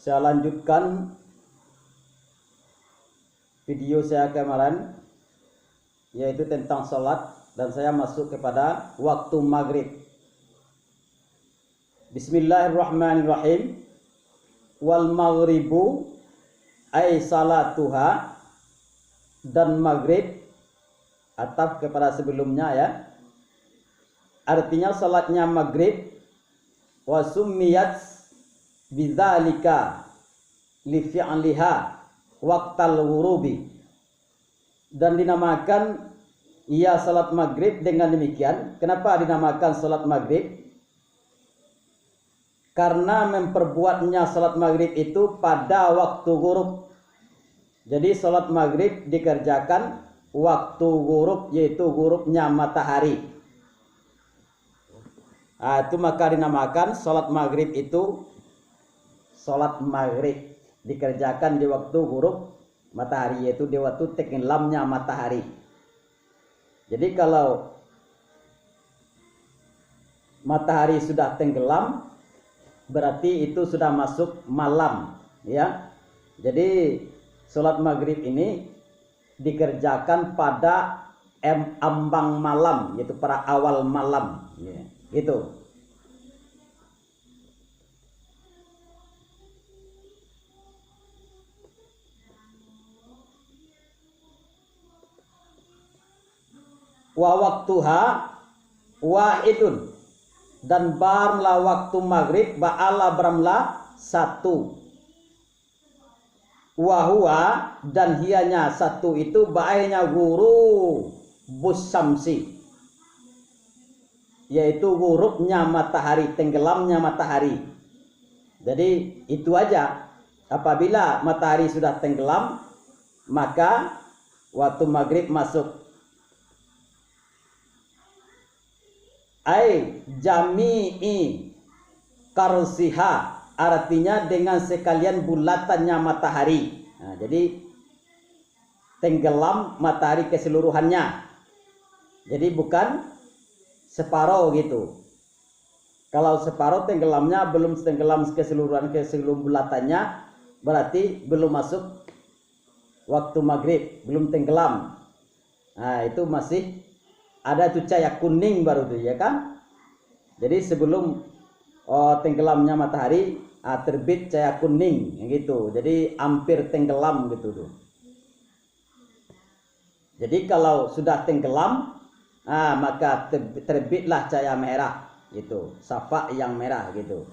Saya lanjutkan video saya kemarin, yaitu tentang sholat, dan saya masuk kepada waktu maghrib. Bismillahirrahmanirrahim. Wal maghribu ay salatuha, dan maghrib ataf kepada sebelumnya ya. Artinya salatnya maghrib. Wa summiyat bidzalika li fi'liha waqtal ghurubi, dan dinamakan ia salat maghrib dengan demikian. Kenapa dinamakan salat maghrib? Karena memperbuatnya salat maghrib itu pada waktu ghurub. Jadi salat maghrib dikerjakan waktu ghurub, yaitu ghurubnya matahari. Itu maka dinamakan salat maghrib itu salat maghrib, dikerjakan di waktu ghurub matahari, yaitu di waktu tenggelamnya matahari. Jadi kalau matahari sudah tenggelam, berarti itu sudah masuk malam ya. Jadi salat maghrib ini dikerjakan pada ambang malam, yaitu pada awal malam ya. Gitu. Wa waktuha wahidun, dan baramlah waktu maghrib ba'ala baramlah satu. Wahua, dan hianya satu itu ba'ainya guru busamsi, yaitu ghurubnya matahari, tenggelamnya matahari. Jadi itu aja. Apabila matahari sudah tenggelam, maka waktu maghrib masuk. Ai jami'i karsiha, artinya dengan sekalian bulatannya matahari. Jadi tenggelam matahari keseluruhannya. Jadi bukan separuh gitu. Kalau separuh tenggelamnya, belum tenggelam keseluruhan bulatannya, berarti belum masuk waktu maghrib, belum tenggelam. Itu masih ada tuh cahaya kuning baru tuh ya kan. Jadi sebelum tenggelamnya matahari, terbit cahaya kuning gitu. Jadi hampir tenggelam gitu tuh. Jadi kalau sudah tenggelam, maka terbitlah cahaya merah gitu, syafa yang merah gitu.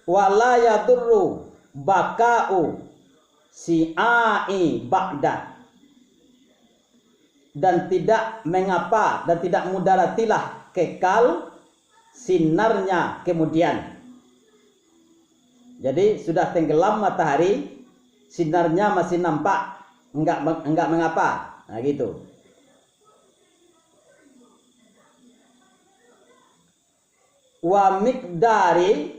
Wala yadurru baka'u si'ai ba'da, dan tidak mengapa dan tidak mudaratilah kekal sinarnya kemudian. Jadi sudah tenggelam matahari, sinarnya masih nampak, enggak mengapa. Gitu. Wa miqdari,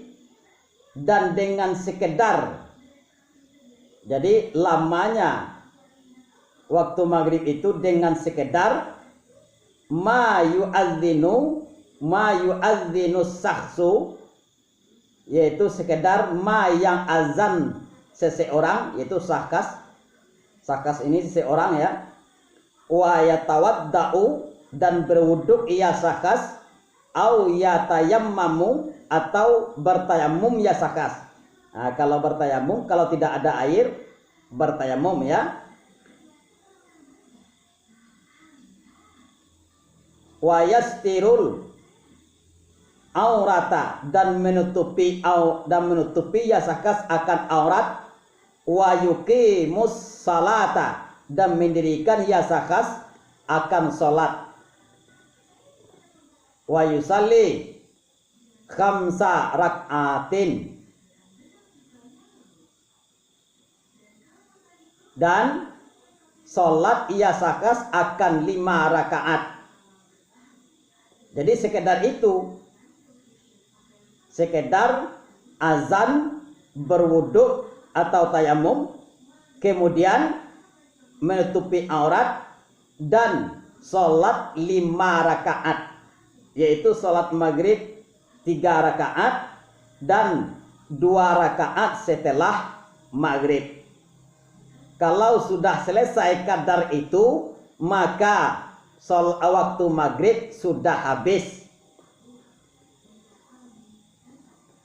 dan dengan sekedar. Jadi lamanya waktu maghrib itu dengan sekedar ma yu'adzinu sakhsu, yaitu sekedar ma yang azan seseorang, yaitu sakas ini seseorang ya. Wa yatawadda'u, dan berwuduk ia sakas, au yatayammamu, atau bertayamum ya sakas. Kalau bertayamum, kalau tidak ada air, bertayamum ya. Wa yastirul aurata, dan menutupi ya sakas akan aurat. Wa yuqimus salata, dan mendirikan ya sakas akan salat. Wa yusalli khamsa rak'atin, dan salat ia sakas akan 5 rakaat. Jadi sekedar itu, sekedar azan, berwuduk atau tayamum, kemudian menutupi aurat, dan sholat 5 rakaat, yaitu sholat maghrib 3 rakaat dan 2 rakaat setelah maghrib. Kalau sudah selesai kadar itu, maka waktu maghrib sudah habis.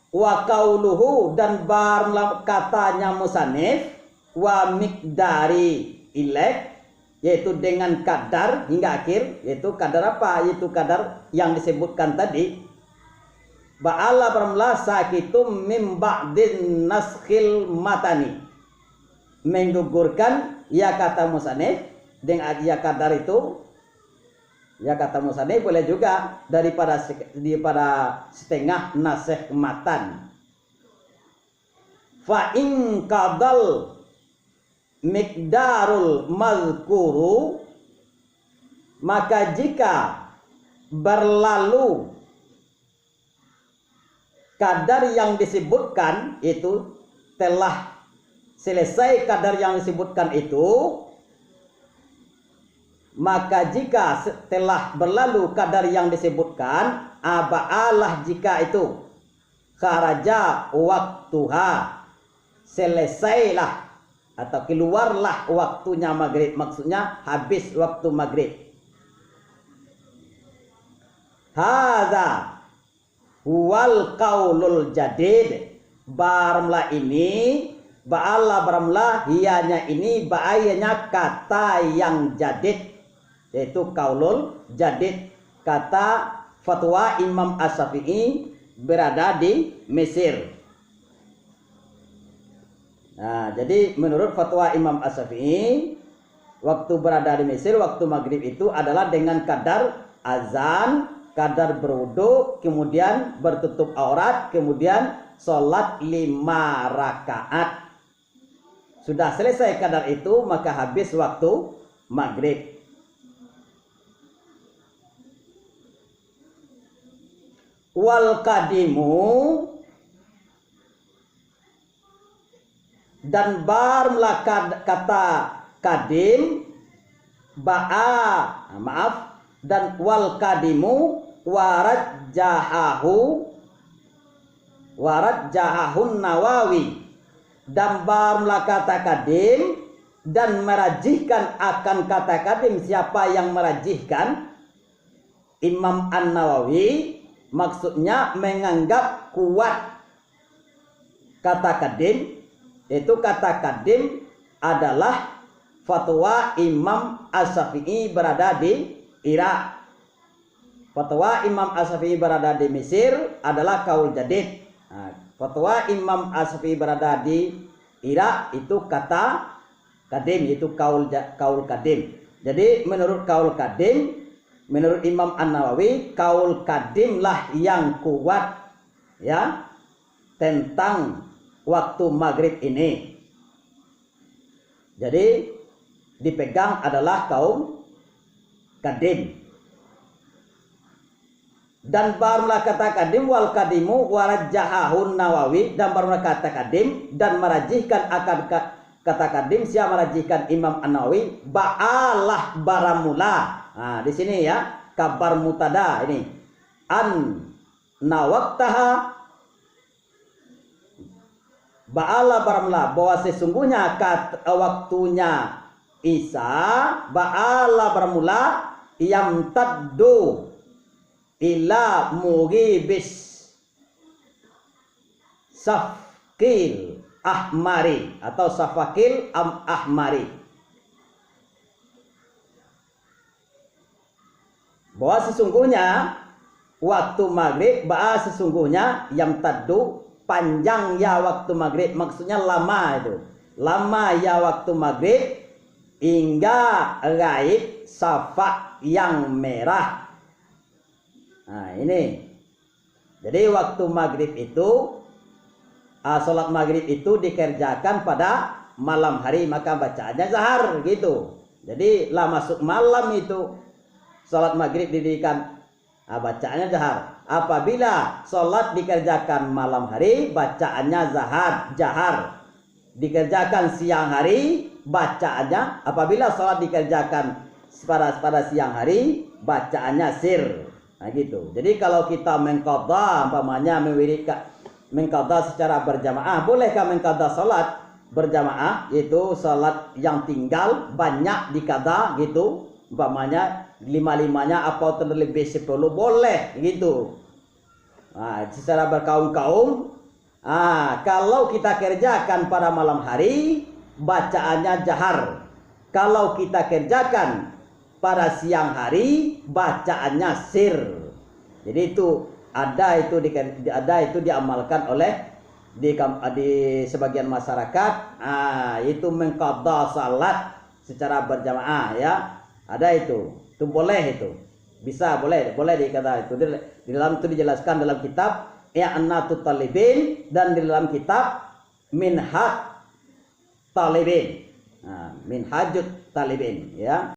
Wa qauluhu, dan katanya musannif, wa miqdari ilek, yaitu dengan kadar hingga akhir, yaitu kadar apa? Yaitu kadar yang disebutkan tadi. Ba'ala baramlah sakitum min ba'din naskhil matani, menggugurkan ya kata musannif dengan ya kadar itu. Ya kata musannif boleh juga daripada setengah nasikh matan. Fa in qadal miqdarul mazkuru, maka jika berlalu kadar yang disebutkan itu, telah selesai kadar yang disebutkan itu, maka jika telah berlalu kadar yang disebutkan, aba'alah, jika itu kharaja waktuha, selesailah atau keluarlah waktunya maghrib, maksudnya habis waktu maghrib. Hadza huwal qaulul jadid, baramlah ini, ba'ala baramlah hiyanya ini, ba'ayanya kata yang jadid, yaitu qaulul jadid, kata fatwa Imam Asy-Syafi'i berada di Mesir. Nah, jadi menurut fatwa Imam Asy-Syafi'i, waktu berada di Mesir, waktu maghrib itu adalah dengan kadar azan, kadar berwudu, kemudian bertutup aurat, kemudian sholat 5 rakaat. Sudah selesai kadar itu, maka habis waktu maghrib. Wal kadimu, dan barmlah kata kadim, dan wal kadimu warad jahahun Nawawi, dan barmlah kata kadim, dan merajihkan akan kata kadim. Siapa yang merajihkan? Imam An-Nawawi, maksudnya menganggap kuat kata kadim. Itu kata kadim adalah fatwa Imam Asy-Syafi'i berada di Irak. Fatwa Imam Asy-Syafi'i berada di Mesir adalah kaul jadid. Nah, fatwa Imam Asy-Syafi'i berada di Irak itu kata kadim, itu kaul kadim. Jadi menurut kaul kadim, menurut Imam An-Nawawi, kaul kadimlah yang kuat ya tentang waktu maghrib ini. Jadi dipegang adalah kaum kadim. Dan barulah kata kadim wal kadimu warajahahun Nawawi, dan barulah kata kadim dan merajihkan akan kata kadim. Siapa merajihkan? Imam An-Nawawi. Ba'alah baramula. Nah, di sini ya kabar mutada ini. An nawaktaha ba'ala baramla, bahwa sesungguhnya waktunya Isa, ba'ala baramula yang taddu ila mughibis safkil ahmari atau safakil ahmari, bahwa sesungguhnya waktu maghrib, bahwa sesungguhnya yang taddu, panjang ya waktu maghrib, maksudnya lama itu, lama ya waktu maghrib hingga gaib safak yang merah. Nah ini, jadi waktu maghrib itu, sholat maghrib itu dikerjakan pada malam hari, maka bacaannya zahar gitu. Jadi lah masuk malam itu sholat maghrib didirikan, bacaannya zahar. Apabila sholat dikerjakan malam hari, bacaannya jahar. Dikerjakan siang hari, bacaannya, apabila sholat dikerjakan pada siang hari, bacaannya sir. Nah gitu. Jadi kalau kita mengqadha umpamanya mengqadha secara berjamaah, bolehkah mengqadha salat berjamaah, yaitu salat yang tinggal banyak dikada gitu, umpamanya lima-limanya atau terlebih 10 boleh gitu. Nah, secara berkaum-kaum. Kalau kita kerjakan pada malam hari, bacaannya jahar. Kalau kita kerjakan pada siang hari, bacaannya sir. Jadi itu itu diamalkan oleh di sebagian masyarakat. Itu mengqadha salat secara berjamaah ya. Ada itu boleh itu. Bisa boleh dikata itu. Di dalam itu dijelaskan dalam kitab I'anatut Talibin dan di dalam kitab Minhaj Talibin. Minhajut Talibin ya.